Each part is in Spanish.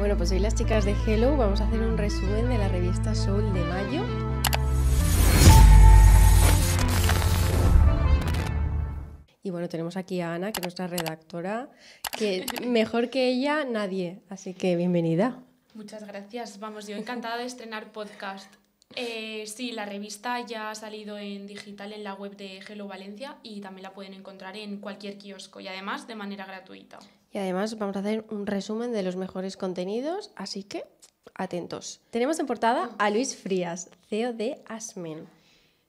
Bueno, pues hoy las chicas de Hello vamos a hacer un resumen de la revista Soul de mayo. Y bueno, tenemos aquí a Ana, que es nuestra redactora, que mejor que ella nadie, así que bienvenida. Muchas gracias. Vamos, yo encantada de estrenar podcast. Sí, la revista ya ha salido en digital en la web de Hello Valencia y también la pueden encontrar en cualquier kiosco y además de manera gratuita. Y además vamos a hacer un resumen de los mejores contenidos, así que atentos. Tenemos en portada a Luis Frías, CEO de Asmen.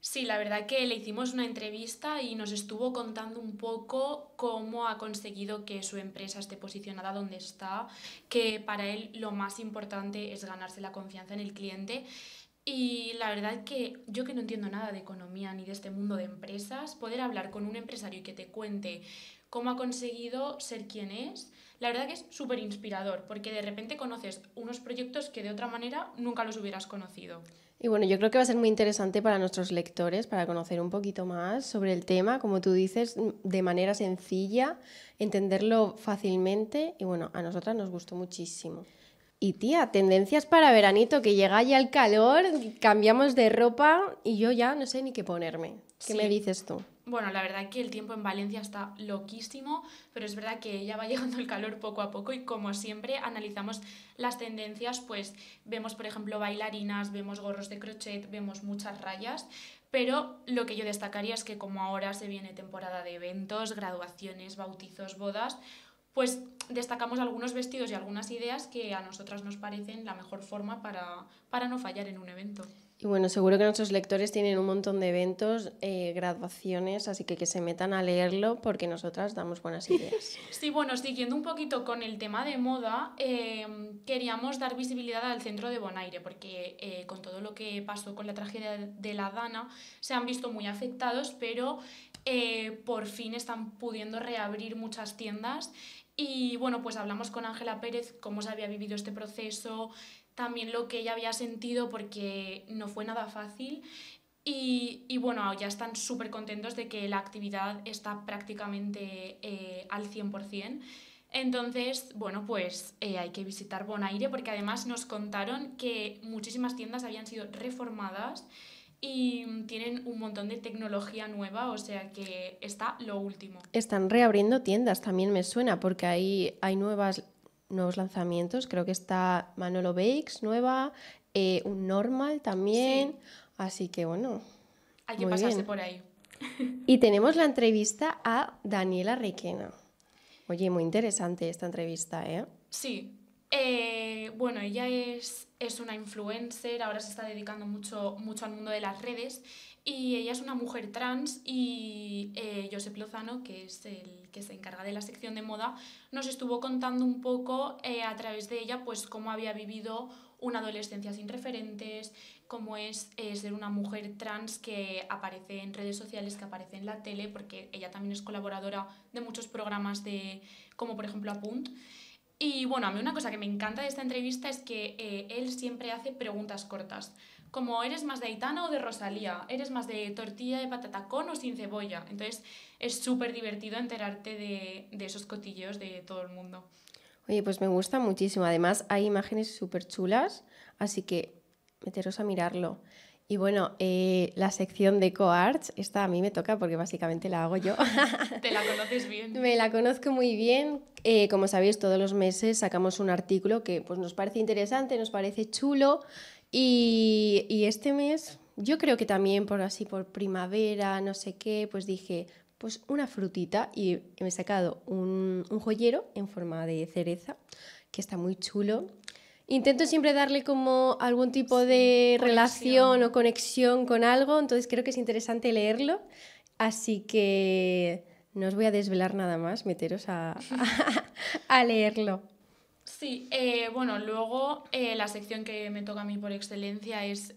Sí, la verdad que le hicimos una entrevista y nos estuvo contando un poco cómo ha conseguido que su empresa esté posicionada donde está, que para él lo más importante es ganarse la confianza en el cliente. Y la verdad que yo, que no entiendo nada de economía ni de este mundo de empresas, poder hablar con un empresario y que te cuente cómo ha conseguido ser quien es, la verdad que es súper inspirador, porque de repente conoces unos proyectos que de otra manera nunca los hubieras conocido. Y bueno, yo creo que va a ser muy interesante para nuestros lectores, para conocer un poquito más sobre el tema, como tú dices, de manera sencilla, entenderlo fácilmente, y bueno, a nosotras nos gustó muchísimo. Y tía, tendencias para veranito, que llega ya el calor, cambiamos de ropa y yo ya no sé ni qué ponerme. ¿Qué me dices tú? Bueno, la verdad que el tiempo en Valencia está loquísimo, pero es verdad que ya va llegando el calor poco a poco y como siempre analizamos las tendencias, pues vemos por ejemplo bailarinas, vemos gorros de crochet, vemos muchas rayas, pero lo que yo destacaría es que como ahora se viene temporada de eventos, graduaciones, bautizos, bodas, pues destacamos algunos vestidos y algunas ideas que a nosotras nos parecen la mejor forma para no fallar en un evento. Y bueno, seguro que nuestros lectores tienen un montón de eventos, graduaciones, así que se metan a leerlo porque nosotras damos buenas ideas. Sí, bueno, siguiendo un poquito con el tema de moda, queríamos dar visibilidad al centro de Bonaire porque con todo lo que pasó con la tragedia de la Dana se han visto muy afectados, pero por fin están pudiendo reabrir muchas tiendas. Y bueno, pues hablamos con Ángela Pérez cómo se había vivido este proceso, también lo que ella había sentido porque no fue nada fácil. Y bueno, ya están súper contentos de que la actividad está prácticamente al 100%. Entonces, bueno, pues hay que visitar Bonaire porque además nos contaron que muchísimas tiendas habían sido reformadas y tienen un montón de tecnología nueva, o sea que está lo último. Están reabriendo tiendas, también me suena, porque hay nuevos lanzamientos. Creo que está Manolo Bakes nueva, un Normal también. Sí. Así que bueno, Hay que muy pasarse bien. por ahí. Y tenemos la entrevista a Daniela Requena. Oye, muy interesante esta entrevista, ¿eh? Sí. Bueno, ella es una influencer, ahora se está dedicando mucho al mundo de las redes y ella es una mujer trans y Josep Lozano, que es el que se encarga de la sección de moda, nos estuvo contando un poco a través de ella pues cómo había vivido una adolescencia sin referentes, cómo es ser una mujer trans que aparece en redes sociales, que aparece en la tele, porque ella también es colaboradora de muchos programas como por ejemplo Apunt. Y bueno, a mí una cosa que me encanta de esta entrevista es que él siempre hace preguntas cortas, como ¿eres más de Aitana o de Rosalía? ¿Eres más de tortilla de patata con o sin cebolla? Entonces es súper divertido enterarte de esos cotilleos de todo el mundo. Oye, pues me gusta muchísimo. Además, hay imágenes súper chulas, así que meteros a mirarlo. Y bueno, la sección de CoArts, esta a mí me toca porque básicamente la hago yo. ¿Te la conoces bien? Me la conozco muy bien. Como sabéis, todos los meses sacamos un artículo que pues, nos parece interesante, nos parece chulo. Y este mes, yo creo que también por primavera, no sé qué, pues dije, pues una frutita. Y me he sacado un joyero en forma de cereza, que está muy chulo. Intento siempre darle como algún tipo de relación o conexión con algo, entonces creo que es interesante leerlo. Así que no os voy a desvelar nada más, meteros a leerlo. Sí, bueno, luego la sección que me toca a mí por excelencia es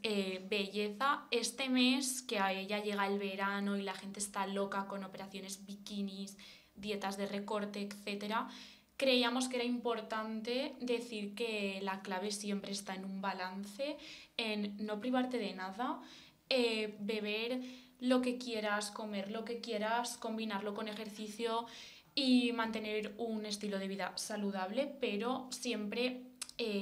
belleza. Este mes, que ya llega el verano y la gente está loca con operaciones bikinis, dietas de recorte, etcétera, creíamos que era importante decir que la clave siempre está en un balance, en no privarte de nada, beber lo que quieras, comer lo que quieras, combinarlo con ejercicio y mantener un estilo de vida saludable, pero siempre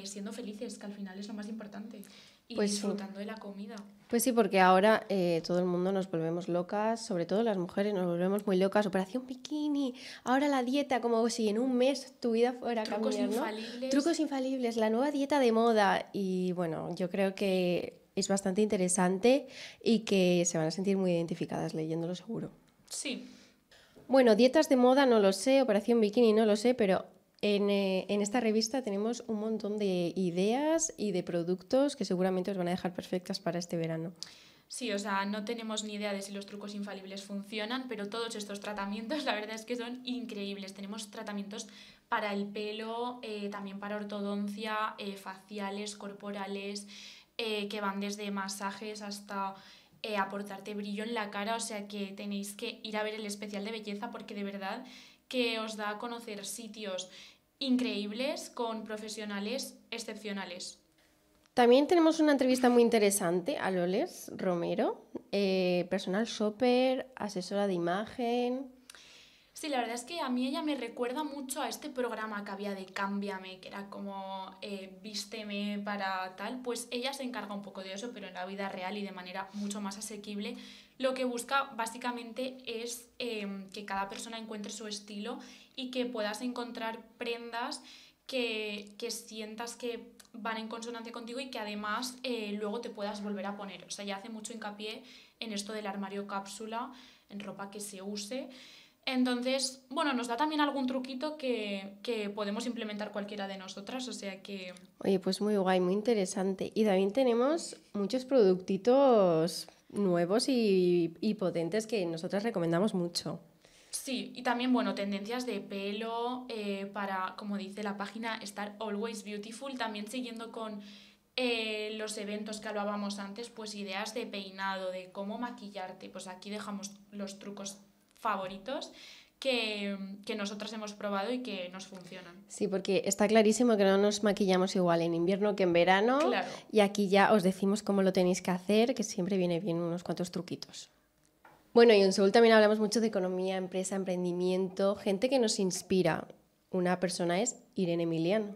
siendo felices, que al final es lo más importante, y Pues sí. disfrutando de la comida. Pues sí, porque ahora todo el mundo nos volvemos locas, sobre todo las mujeres nos volvemos muy locas. Operación bikini, ahora la dieta, como si en un mes tu vida fuera a Trucos cambiar, ¿no? infalibles. Trucos infalibles, la nueva dieta de moda. Y bueno, yo creo que es bastante interesante y que se van a sentir muy identificadas leyéndolo seguro. Sí. Bueno, dietas de moda no lo sé, Operación Bikini no lo sé, pero en esta revista tenemos un montón de ideas y de productos que seguramente os van a dejar perfectas para este verano. Sí, o sea, no tenemos ni idea de si los trucos infalibles funcionan, pero todos estos tratamientos la verdad es que son increíbles. Tenemos tratamientos para el pelo, también para ortodoncia, faciales, corporales, que van desde masajes hasta aportarte brillo en la cara, o sea que tenéis que ir a ver el especial de belleza porque de verdad que os da a conocer sitios increíbles con profesionales excepcionales. También tenemos una entrevista muy interesante a Loles Romero, personal shopper, asesora de imagen. Sí, la verdad es que a mí ella me recuerda mucho a este programa que había de Cámbiame, que era como vísteme para tal, pues ella se encarga un poco de eso, pero en la vida real y de manera mucho más asequible. Lo que busca básicamente es que cada persona encuentre su estilo y que puedas encontrar prendas que sientas que van en consonancia contigo y que además luego te puedas volver a poner. O sea, ella hace mucho hincapié en esto del armario cápsula, en ropa que se use. Entonces, bueno, nos da también algún truquito que podemos implementar cualquiera de nosotras, o sea que... Oye, pues muy guay, muy interesante. Y también tenemos muchos productitos nuevos y potentes que nosotras recomendamos mucho. Sí, y también, bueno, tendencias de pelo para, como dice la página, estar always beautiful, también siguiendo con los eventos que hablábamos antes, pues ideas de peinado, de cómo maquillarte, pues aquí dejamos los trucos favoritos que nosotras hemos probado y que nos funcionan. Sí, porque está clarísimo que no nos maquillamos igual en invierno que en verano. Claro. Y aquí ya os decimos cómo lo tenéis que hacer, que siempre viene bien unos cuantos truquitos. Bueno, y en Seúl también hablamos mucho de economía, empresa, emprendimiento, gente que nos inspira. Una persona es Irene Milian.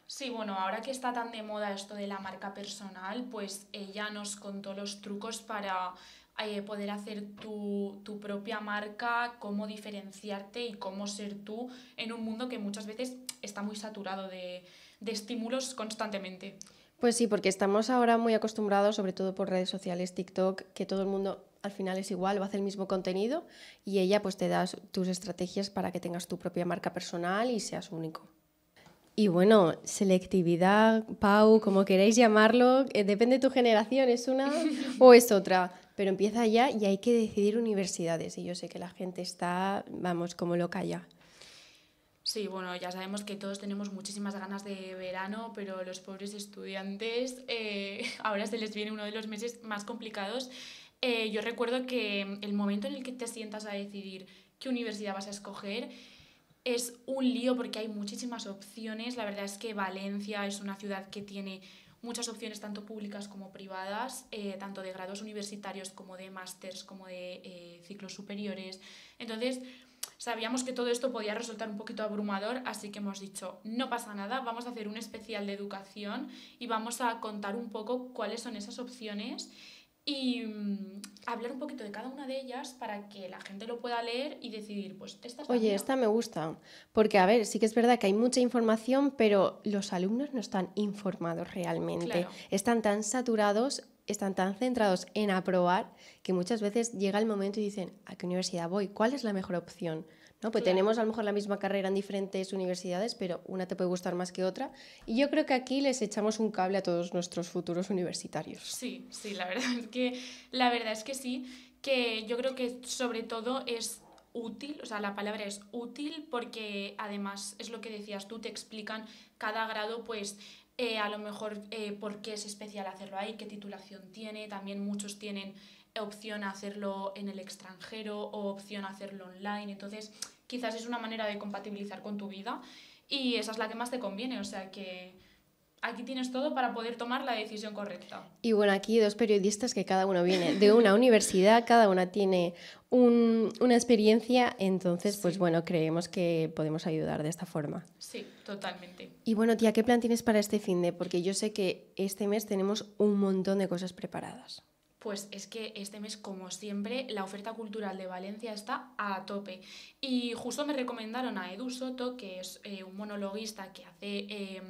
Sí, bueno, ahora que está tan de moda esto de la marca personal, pues ella nos contó los trucos para poder hacer tu propia marca, cómo diferenciarte y cómo ser tú en un mundo que muchas veces está muy saturado de estímulos constantemente. Pues sí, porque estamos ahora muy acostumbrados, sobre todo por redes sociales, TikTok, que todo el mundo al final es igual, va a hacer el mismo contenido y ella pues te da tus estrategias para que tengas tu propia marca personal y seas único. Y bueno, selectividad, Pau, como queráis llamarlo, depende de tu generación, ¿es una o es otra? Pero empieza ya y hay que decidir universidades y yo sé que la gente está, vamos, como loca ya. Sí, bueno, ya sabemos que todos tenemos muchísimas ganas de verano, pero los pobres estudiantes ahora se les viene uno de los meses más complicados. Yo recuerdo que el momento en el que te sientas a decidir qué universidad vas a escoger es un lío porque hay muchísimas opciones. La verdad es que Valencia es una ciudad que tiene muchas opciones tanto públicas como privadas, tanto de grados universitarios como de másters, como de ciclos superiores. Entonces, sabíamos que todo esto podía resultar un poquito abrumador, así que hemos dicho, no pasa nada, vamos a hacer un especial de educación y vamos a contar un poco cuáles son esas opciones y hablar un poquito de cada una de ellas para que la gente lo pueda leer y decidir, pues esta es la Oye, mía. esta me gusta, porque a ver, sí que es verdad que hay mucha información, pero los alumnos no están informados realmente. Claro. Están tan saturados, están tan centrados en aprobar, que muchas veces llega el momento y dicen, ¿a qué universidad voy? ¿Cuál es la mejor opción? ¿No? Pues Claro. tenemos a lo mejor la misma carrera en diferentes universidades, pero una te puede gustar más que otra. Y yo creo que aquí les echamos un cable a todos nuestros futuros universitarios. Sí, sí, la verdad es que sí, que yo creo que sobre todo es útil, o sea, la palabra es útil porque además es lo que decías tú, te explican cada grado, pues a lo mejor por qué es especial hacerlo ahí, qué titulación tiene, también muchos tienen opción a hacerlo en el extranjero o opción a hacerlo online, entonces quizás es una manera de compatibilizar con tu vida y esa es la que más te conviene, o sea que Aquí tienes todo para poder tomar la decisión correcta. Y bueno, aquí 2 periodistas que cada uno viene de una universidad, cada una tiene una experiencia, entonces, pues Sí. bueno, creemos que podemos ayudar de esta forma. Sí, totalmente. Y bueno, tía, ¿qué plan tienes para este finde? Porque yo sé que este mes tenemos un montón de cosas preparadas. Pues es que este mes, como siempre, la oferta cultural de Valencia está a tope. Y justo me recomendaron a Edu Soto, que es un monologuista que hace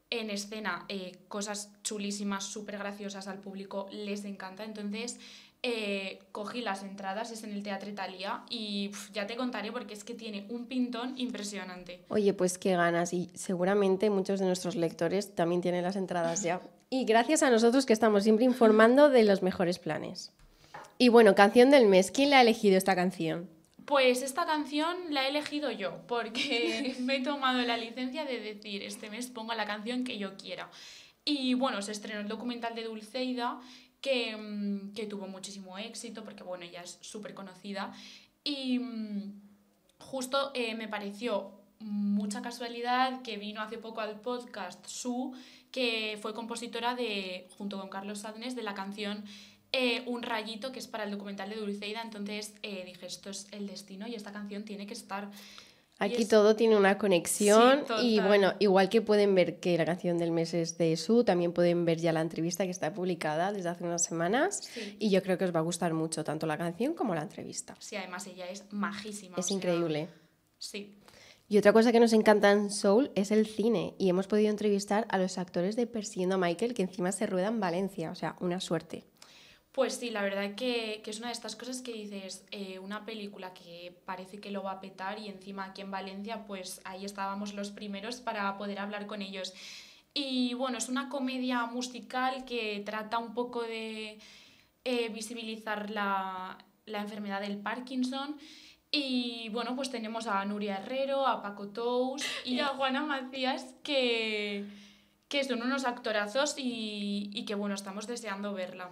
en escena cosas chulísimas, súper graciosas, al público les encanta. Entonces cogí las entradas, es en el Teatre Thalía, y ya te contaré porque es que tiene un pintón impresionante. Oye, pues qué ganas, y seguramente muchos de nuestros lectores también tienen las entradas ya. Y gracias a nosotros que estamos siempre informando de los mejores planes. Y bueno, canción del mes, ¿quién la ha elegido esta canción? Pues esta canción la he elegido yo, porque me he tomado la licencia de decir, este mes pongo la canción que yo quiera. Y bueno, se estrenó el documental de Dulceida, que tuvo muchísimo éxito, porque bueno, ella es súper conocida. Y justo me pareció mucha casualidad que vino hace poco al podcast Su, que fue compositora junto con Carlos Sadness, de la canción Un rayito, que es para el documental de Dulceida. Entonces dije, esto es el destino y esta canción tiene que estar. Aquí todo tiene una conexión, Sí, y total. bueno, igual que pueden ver que la canción del mes es de Su, también pueden ver ya la entrevista que está publicada desde hace unas semanas, Sí. y yo creo que os va a gustar mucho tanto la canción como la entrevista. Sí, además ella es majísima. Es o sea, increíble. Sí. Y otra cosa que nos encanta en Soul es el cine, y hemos podido entrevistar a los actores de Persiguiendo a Michael, que encima se rueda en Valencia, o sea, una suerte. Pues sí, la verdad que es una de estas cosas que dices, una película que parece que lo va a petar y encima aquí en Valencia, pues ahí estábamos los primeros para poder hablar con ellos. Y bueno, es una comedia musical que trata un poco de visibilizar la enfermedad del Parkinson. Y bueno, pues tenemos a Nuria Herrero, a Paco Tous y a Juana Macías, que son unos actorazos y que bueno, estamos deseando verla.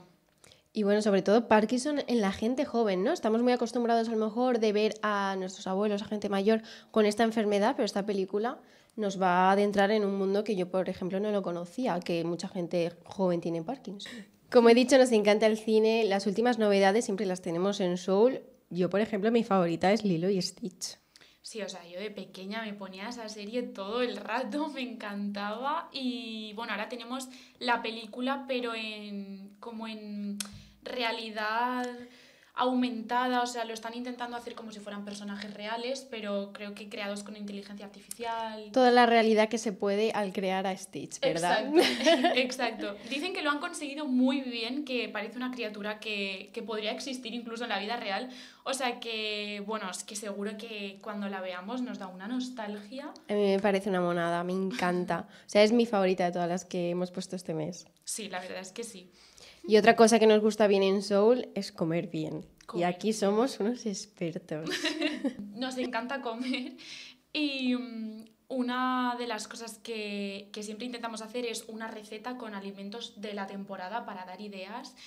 Y bueno, sobre todo Parkinson en la gente joven, ¿no? Estamos muy acostumbrados a lo mejor de ver a nuestros abuelos, a gente mayor con esta enfermedad, pero esta película nos va a adentrar en un mundo que yo, por ejemplo, no lo conocía, que mucha gente joven tiene Parkinson. Como he dicho, nos encanta el cine. Las últimas novedades siempre las tenemos en Soul. Yo, por ejemplo, mi favorita es Lilo y Stitch. Sí, o sea, yo de pequeña me ponía esa serie todo el rato, me encantaba. Y bueno, ahora tenemos la película, pero como en realidad aumentada, o sea, lo están intentando hacer como si fueran personajes reales, pero creo que creados con inteligencia artificial. Toda la realidad que se puede al crear a Stitch, ¿verdad? Exacto, exacto. Dicen que lo han conseguido muy bien, que parece una criatura que podría existir incluso en la vida real. O sea que, bueno, es que seguro que cuando la veamos nos da una nostalgia. A mí me parece una monada, me encanta. O sea, es mi favorita de todas las que hemos puesto este mes. Sí, la verdad es que sí. Y otra cosa que nos gusta bien en Soul es comer bien. Y Comer aquí bien. somos unos expertos. Nos encanta comer y una de las cosas que siempre intentamos hacer es una receta con alimentos de la temporada para dar ideas.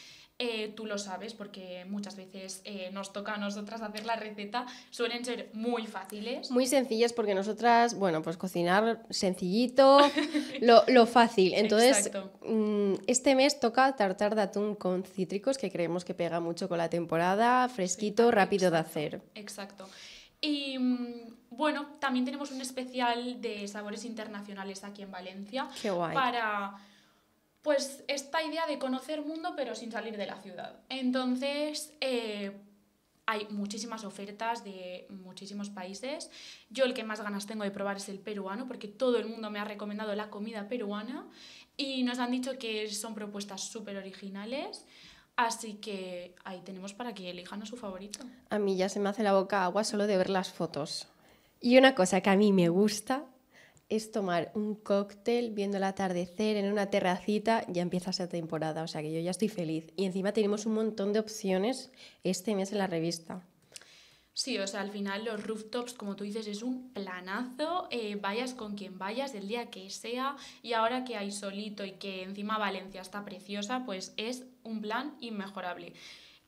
Tú lo sabes porque muchas veces nos toca a nosotras hacer la receta. Suelen ser muy fáciles. Muy sencillas porque nosotras, bueno, pues cocinar sencillito, lo fácil. Entonces, Exacto. este mes toca tartar de atún con cítricos, que creemos que pega mucho con la temporada, fresquito, rápido de hacer. Exacto. Y bueno, también tenemos un especial de sabores internacionales aquí en Valencia. Qué guay. Para, pues, esta idea de conocer mundo pero sin salir de la ciudad. Entonces, hay muchísimas ofertas de muchísimos países. Yo el que más ganas tengo de probar es el peruano, porque todo el mundo me ha recomendado la comida peruana y nos han dicho que son propuestas súper originales. Así que ahí tenemos para que elijan a su favorito. A mí ya se me hace la boca agua solo de ver las fotos. Y una cosa que a mí me gusta es tomar un cóctel viendo el atardecer en una terracita. Ya empieza esa temporada, o sea que yo ya estoy feliz. Y encima tenemos un montón de opciones este mes en la revista. Sí, o sea, al final los rooftops, como tú dices, es un planazo, vayas con quien vayas, el día que sea, y ahora que hay solito y que encima Valencia está preciosa, pues es un plan inmejorable.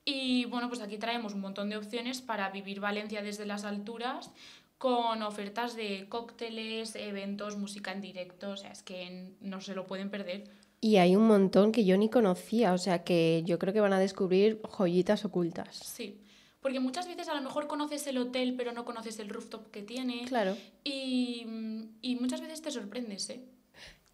Y bueno, pues aquí traemos un montón de opciones para vivir Valencia desde las alturas, con ofertas de cócteles, eventos, música en directo, o sea, es que no se lo pueden perder. Y hay un montón que yo ni conocía, o sea que yo creo que van a descubrir joyitas ocultas. Sí, porque muchas veces a lo mejor conoces el hotel pero no conoces el rooftop que tiene Claro. y muchas veces te sorprendes, ¿eh?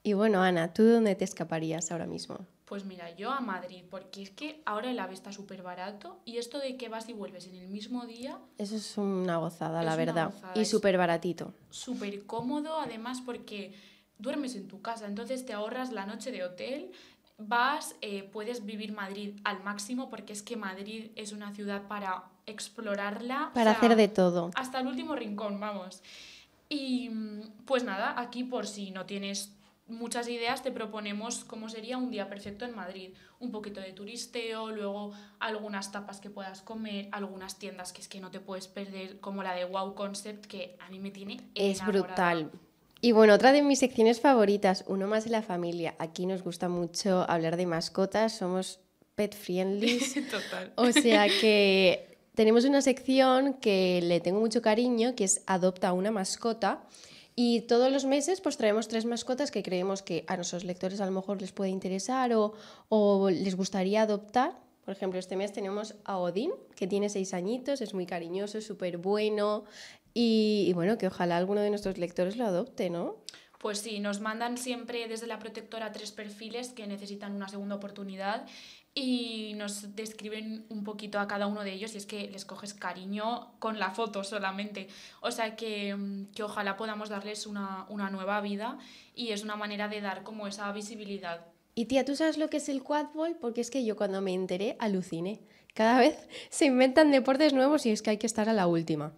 Y bueno, Ana, ¿tú dónde te escaparías ahora mismo? Pues mira, yo a Madrid, porque es que ahora el AVE está súper barato y esto de que vas y vuelves en el mismo día Eso es una gozada, es la una verdad. gozada, Y es súper baratito. súper cómodo además porque duermes en tu casa, entonces te ahorras la noche de hotel, vas, puedes vivir Madrid al máximo porque es que Madrid es una ciudad para explorarla, o Para hacer sea, de todo. hasta el último rincón, vamos. Y pues nada, aquí por si no tienes muchas ideas, te proponemos cómo sería un día perfecto en Madrid. Un poquito de turisteo, luego algunas tapas que puedas comer, algunas tiendas que es que no te puedes perder, como la de Wow Concept, que a mí me tiene Es enamorada. brutal. Y bueno, otra de mis secciones favoritas, uno más de la familia. Aquí nos gusta mucho hablar de mascotas, somos pet friendly. Total. O sea que tenemos una sección que le tengo mucho cariño, que es Adopta una mascota. Y todos los meses pues traemos 3 mascotas que creemos que a nuestros lectores a lo mejor les puede interesar o les gustaría adoptar. Por ejemplo, este mes tenemos a Odín, que tiene 6 añitos, es muy cariñoso, es súper bueno y bueno, que ojalá alguno de nuestros lectores lo adopte, ¿no? Pues sí, nos mandan siempre desde la protectora 3 perfiles que necesitan una segunda oportunidad y nos describen un poquito a cada uno de ellos y es que les coges cariño con la foto solamente. O sea que ojalá podamos darles una nueva vida y es una manera de dar como esa visibilidad. Y tía, ¿tú sabes lo que es el quadball? Porque es que yo cuando me enteré aluciné. Cada vez se inventan deportes nuevos y es que hay que estar a la última.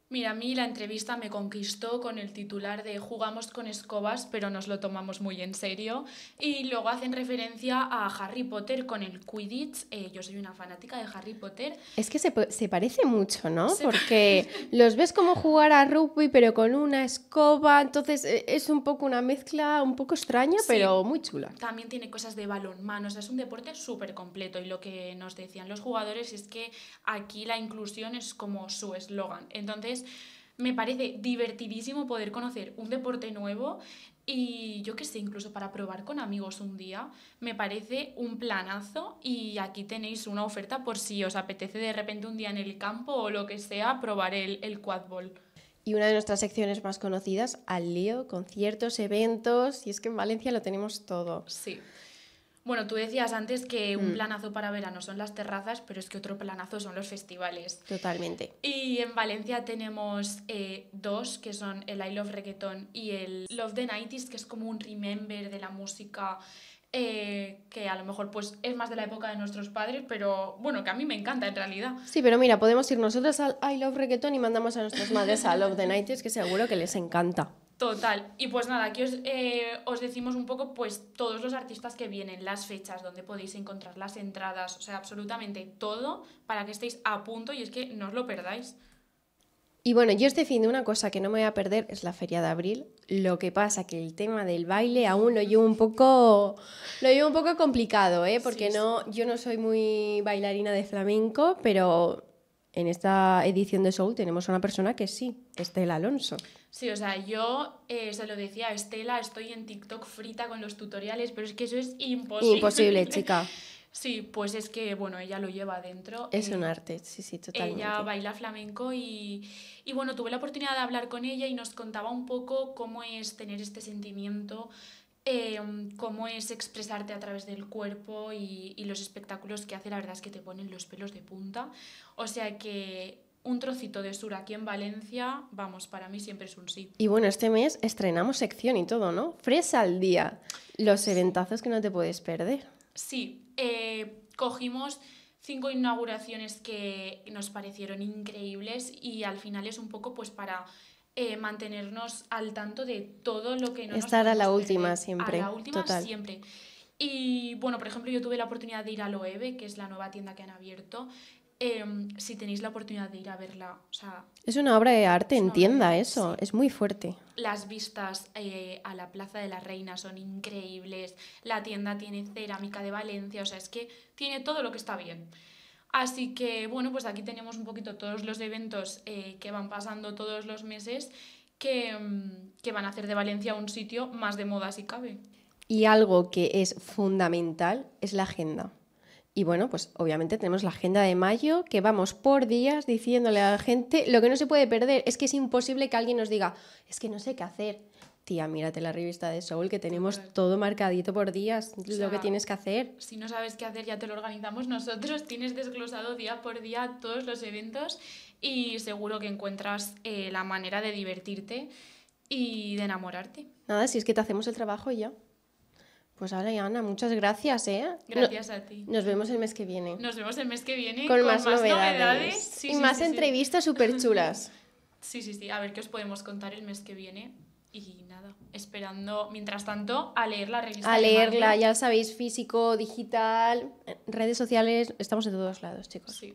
Mira, a mí la entrevista me conquistó con el titular de jugamos con escobas, pero nos lo tomamos muy en serio. Y luego hacen referencia a Harry Potter con el Quidditch. Yo soy una fanática de Harry Potter. Es que se parece mucho, ¿no? Se Porque los ves como jugar a rugby, pero con una escoba. Entonces es un poco una mezcla un poco extraña, Sí, pero muy chula. también tiene cosas de balonmano, o sea, es un deporte súper completo y lo que nos decían los jugadores es que aquí la inclusión es como su eslogan. Entonces, me parece divertidísimo poder conocer un deporte nuevo y yo qué sé, incluso para probar con amigos un día, me parece un planazo y aquí tenéis una oferta por si os apetece de repente un día en el campo o lo que sea, probar el quadball. Y una de nuestras secciones más conocidas, al lío, conciertos, eventos. Y es que en Valencia lo tenemos todo. Sí. Bueno, tú decías antes que un planazo para verano son las terrazas, pero es que otro planazo son los festivales. Totalmente. Y en Valencia tenemos dos, que son el I Love Reggaeton y el Love the 90s, que es como un remember de la música que a lo mejor pues es más de la época de nuestros padres, pero bueno, que a mí me encanta en realidad. Sí, pero mira, podemos ir nosotros al I Love Reggaeton y mandamos a nuestras madres a Love the 90s, que seguro que les encanta. Total. Y pues nada, aquí os decimos un poco pues todos los artistas que vienen, las fechas, donde podéis encontrar las entradas, o sea, absolutamente todo para que estéis a punto y es que no os lo perdáis. Y bueno, yo este fin de una cosa que no me voy a perder es la Feria de Abril. Lo que pasa que el tema del baile aún lo llevo un poco complicado, ¿eh? Porque Sí, yo no soy muy bailarina de flamenco, pero en esta edición de Soul tenemos a una persona que sí, Estela Alonso. Sí, o sea, yo se lo decía a Estela, estoy en TikTok frita con los tutoriales, pero es que eso es imposible. Imposible, chica. Sí, pues es que, bueno, ella lo lleva adentro. Es un arte, sí, totalmente. Ella baila flamenco y bueno, tuve la oportunidad de hablar con ella y nos contaba un poco cómo es tener este sentimiento, cómo es expresarte a través del cuerpo y los espectáculos que hace, la verdad es que te ponen los pelos de punta. O sea que un trocito de sur aquí en Valencia, vamos, para mí siempre es un sí. Y bueno, este mes estrenamos sección y todo, ¿no? Fresa al día. Los eventazos que no te puedes perder. Sí, cogimos 5 inauguraciones que nos parecieron increíbles y al final es un poco pues para mantenernos al tanto de todo lo que no nos Estar a la podemos última perder. siempre. A la última Total. siempre. Y bueno, por ejemplo, yo tuve la oportunidad de ir a Loewe, que es la nueva tienda que han abierto. Si tenéis la oportunidad de ir a verla, o sea, Es una obra de arte, es una obra de entienda arte, eso. sí. Es muy fuerte. Las vistas a la Plaza de la Reina son increíbles. La tienda tiene cerámica de Valencia, o sea, es que tiene todo lo que está bien. Así que, bueno, pues aquí tenemos un poquito todos los eventos que van pasando todos los meses que van a hacer de Valencia un sitio más de moda si cabe. Y algo que es fundamental es la agenda. Y bueno, pues obviamente tenemos la agenda de mayo, que vamos por días diciéndole a la gente lo que no se puede perder. Es que es imposible que alguien nos diga, es que no sé qué hacer. Tía, mírate la revista de Soul, que tenemos Correcto. todo marcadito por días, O lo sea, que tienes que hacer. Si no sabes qué hacer, ya te lo organizamos nosotros. Tienes desglosado día por día todos los eventos y seguro que encuentras la manera de divertirte y de enamorarte. Nada, si es que te hacemos el trabajo y ya. Pues vale, Ana, muchas gracias, ¿eh? Gracias a ti. Nos vemos el mes que viene. Nos vemos el mes que viene Con con más novedades. Sí, Y sí, más sí, sí. entrevistas súper chulas. Sí, sí, sí. A ver qué os podemos contar el mes que viene. Y nada, esperando, mientras tanto, a leer la revista. A de leerla, mayo. ya sabéis, físico, digital, redes sociales, estamos en todos lados, chicos. Sí.